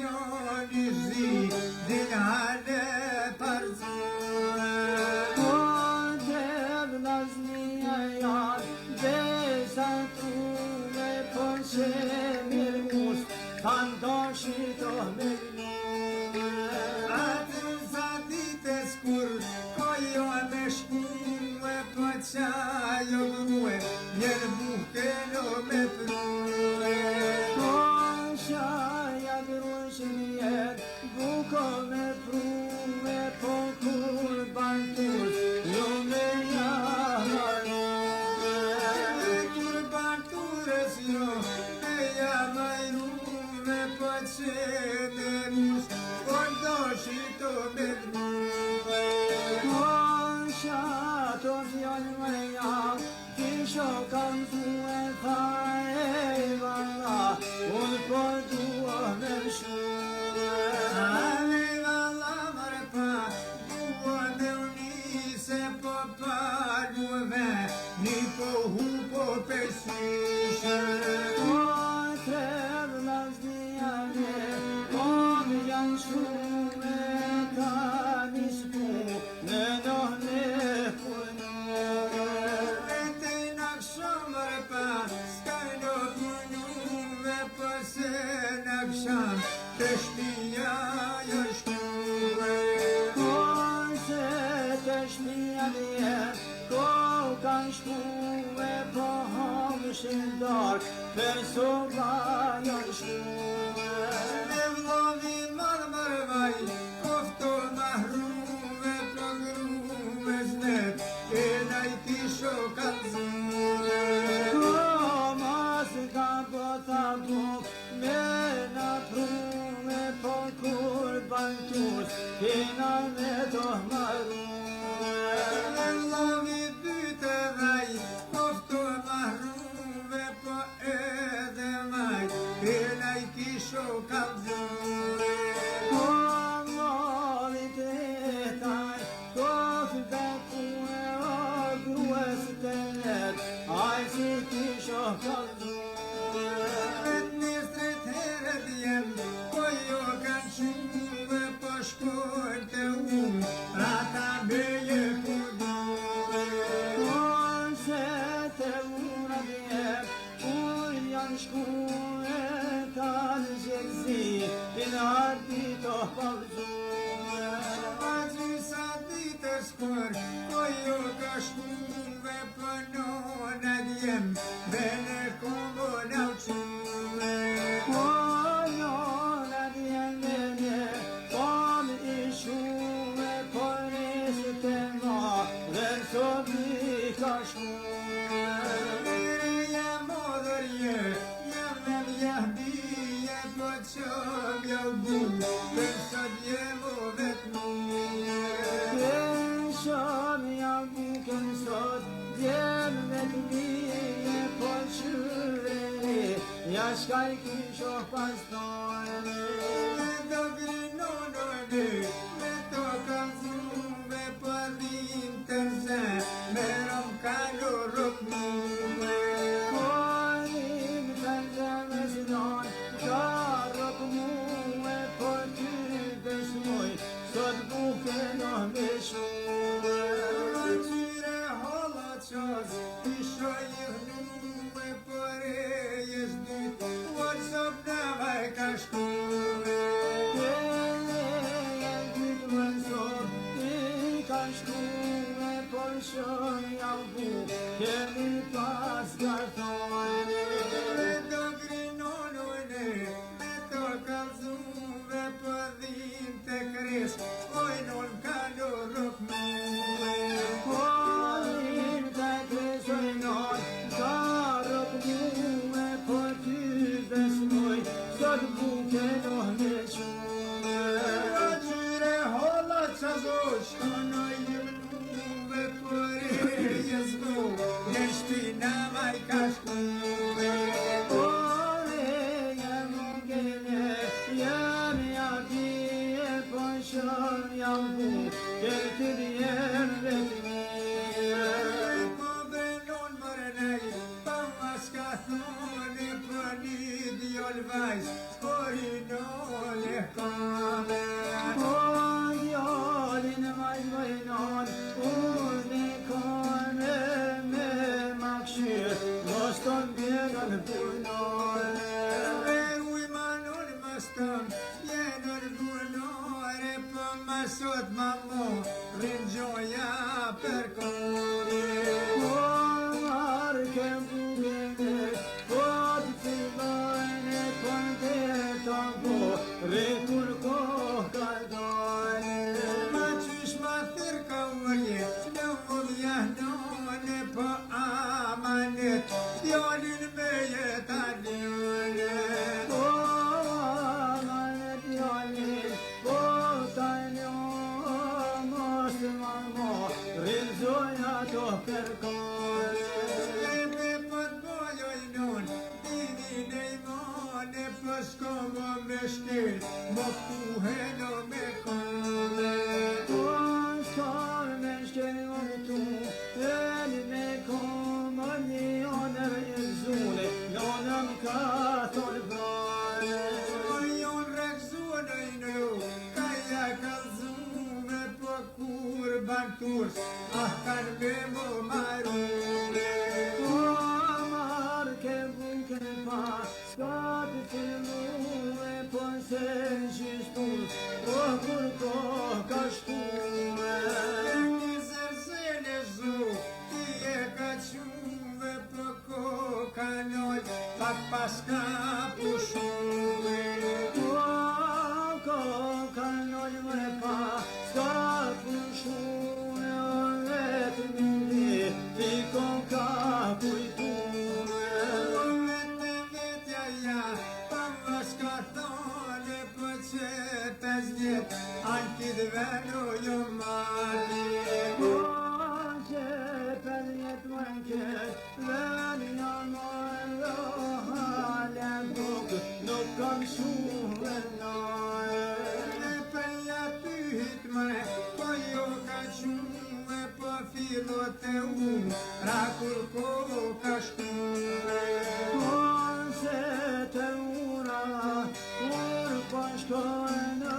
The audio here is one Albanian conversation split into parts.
Yo një zi, din hale parzua. Po të vllaznia janë, besa tune, po që mirë mus, kanë doshit o me Atë zaditës kur kojo me shkume, po qajo grue, njerë bukelo me prue. Po shaja grushnjer, buko me prue, po kur bantus, jo me jamarue. Kur banturës jo, me jamajrume, po që me mus, por doshit o me prue. Po shato fjallë më javë, kisho kam zue tha e valla, unë po dua me shue. Ale valla mare pa, dua me unise po paluve, ni po hu po pesishe. Po tre vllazniane, po më janë shkume, ka një shku, në nohne punore. Vete në këshom mare pa, s'kaj në punuve, po se në kësham, të shpia jo shkuve. Po se të shpia vjen, ko kanë shkume, po hamshin dark, për soba janë shkume. Me vlovi marë marvaj, kofto mahruve, po gruve znet, e na i kisho kalzure. Ko mas ka bota buk, me na prume, po kur bantus, kena me do marume. Me vlovi byte vaj, kofto mahruve, po edhe maj, e na i kisho kalzure. Po molit e taj, kof bekue o grues të net, aj si kisho kalzue. Një stret heret jem, po jo kanë quve, po shkojnë të unë, ata me je punove. Po se te ura vjen, kur janë shkue, kanë gjelzi, tin arti to palzue. Pa gjysa ditës kur, po jo ka shkuve, po nona djem, bene kongo në uquve. Po njona djemene, po më ishume, po nesë të ma, dhe në sobi ka shkume. Mere jem odërje, jem me mjahbije, po qëm jau bu, për sot jem o vetmuje. Shom jam bukën sot, djem me të mije, po qyreni, ja shkaj kisho pastojni. Me do grinonojni, me to kalzume, po dhim të rze, me rom kallo roknume. Po nim të ndeme zidon, ka rok mume, po ty besmoj, sot bukën o me shume. Qyre holla qas, isho i hnume, po rejes dyt, WhatsApp në vaj ka shkume. Kemi pas gartone. Me do grinonojne, me to kalzume, po dhim të kres, ojnon kallo roknume. Po im të kresojnon, ka rok mume, po ty besmoj, sot buken o me qume. Qyre holla qazosh, konoj jemnume, po rejes mu, në shpina vaj ka shkume. Ore jam gene, jam jabije, po shon jam bu, kërti djem vetmire. Po brenon mërënej, pa mas ka thone, po një djol vajz, po i nole ka. sot mamo rinjoja për kone. Po marrë ke bugene, po të fillojnë po në teta po, rekur kohë ka dojnë. Ma qysh ma thirë ka uje, në mundja none po amanet, djallin me jeta ljone. Po amanet djallin, po tajnë mos mamo, rinjoja to kërkone. Lebe pot bojoj non, divin e imone, po s'komo me shkel, mo kuheno me kone. Po s'kar me shkelon tu, eli me koma një onër e zune, jonëm ka thorë brane. Jon rekzune i në, kaja kalzume, po kur ban turs, ah kan me mo marune. Po marrë ke buke pa, s'ka të fillume, po se gjishtur, po kur ko ka shtume. Një zërsele zhu, ti e ka qume, po ko ka noj, pak paska pushume. Po ko ka noj me pa, s'ka pushume, o vetë mindi, ti ko ka kujtume. Vete vetja ja, pa më s'ka thone, po që të zjet, anki dhvenu jo mali. Po që për jetë më këtë, venja më hale bukë, nuk kam shumë nojë. Ne përja pyhit më, po jo ka qume, po filot e unë, rakur ko ka shkume. Po se të ura, kur po shkojnë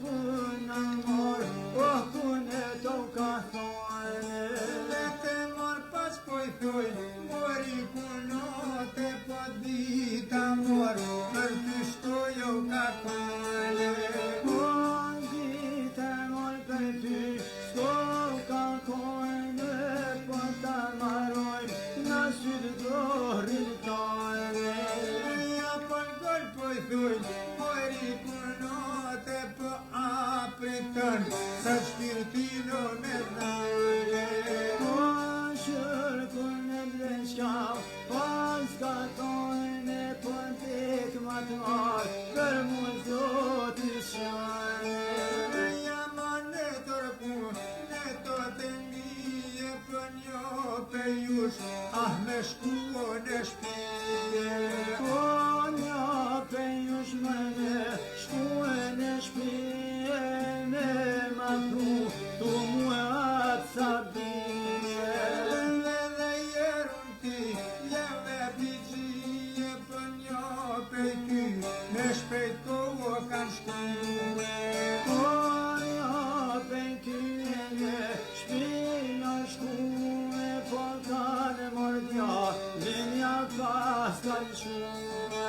punë morë, o kune to ka thojnë. Vete mor pas po i thoj, mori punote, po dita mor, për ty shtojo ka kone. Po dite moj për ty, s'ko ka kojnë, po ta marojnë, në sytë dorin tojnë. Ja për gol po i thuj, mori punote, po apritën, sa shpirtino me dhane. Po shërkun e bleçkav, pas ka tojnë, po tek ma të marë, për mu zotë shane. Ja ma në tërku, në to të mije, për njo për jush, ah me shkuo në shpije. Po një pe jush më në shkue në shpije, me ma tu mu e atë sabije. Dhe jerun ti, jeve pigjie, për njo për ty, në shpejt kohë kanë shkue. Po një pe tyje, shpija shkue, po kanë mordja, linja pas kanë shue.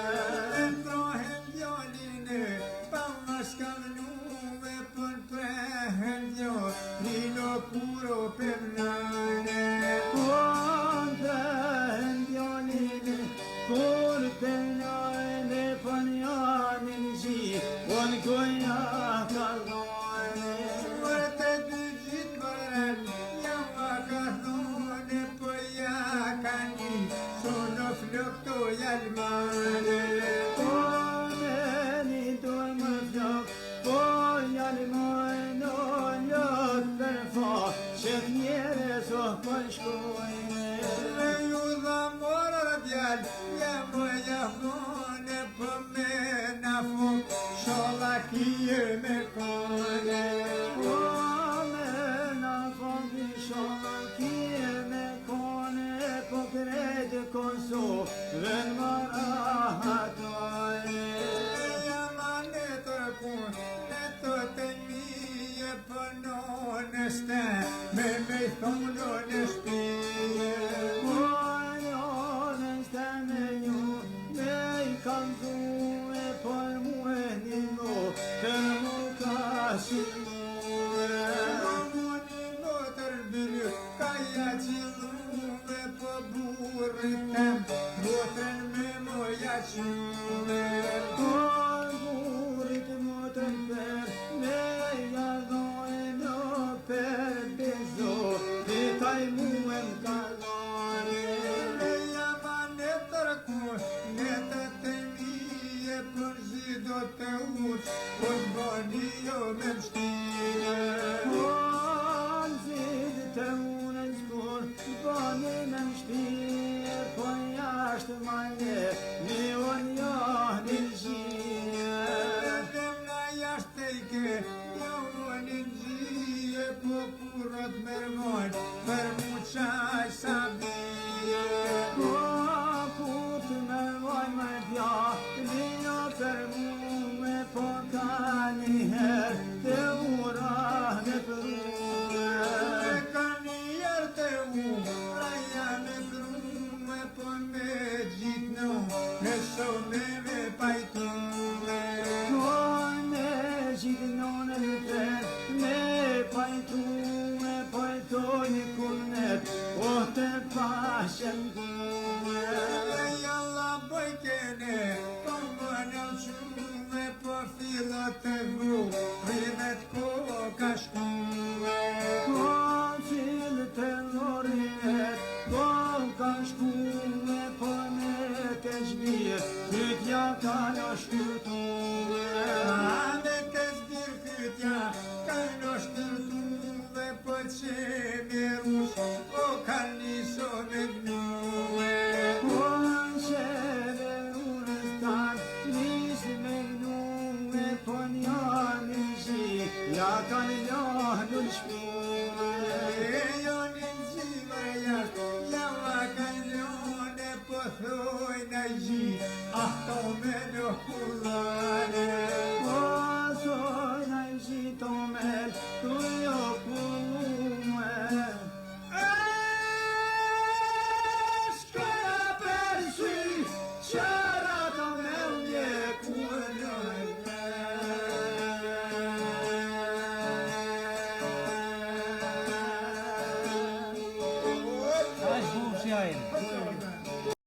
Ndrohen djalline, pa më shkallnume, për prehen djo, rino kuro për nane. Po ndrehen djalline, kur të njojnë, po njanin gji, po në goja ka dojnë. Vete dy gjitë bërën, ja ma ka thone, po ja ka një, sono flok to jalmane. Po me një doj më flok, po janë mojnë o ljot për fa, që njerës o po shkojnë. Me ju dha morë djal, ja më jahone, po me na fuk, shola kije me kone. Po me na fondi shola kije me kone, po krejtë Kosovën më rahatojnë. Ja ma në tërku, në të të mije, për none ste, me i thono në shpije. Po njone s'te me ju, me i kam dhue, por mu e një ngo, për mu ka shimu. me mështire. Në zidë të unë në zbur, bani me mështirë, po jashtë manje, me unë johë në gjie. Demna jashtë e ke, johë në gjie, po kurët mërmojnë, për mu qaj sa bije. Po kur të mërmoj më pja, vino për mume, po ka njëherë, të ura në përume. Ka njerë të raja me përume, po me gjitë në me sone me pajtume. Po me gjitë në të, me pajtume, pajtojnë kunet, o të pashen kume. Jalla bëj kene, po më në qume, po fillat të vru, rivet ko ka shkume. Po cilë të lorinet, po ka shkume, po me të zhbirë, hytja ka në shkyrtume. Ane të zbirë hytja, ka në shtërtume, po që mirus, po ka niso me gnume. Po qeve unës tanë, nisë me gnume, po një në zi, ja ka në një në shpime.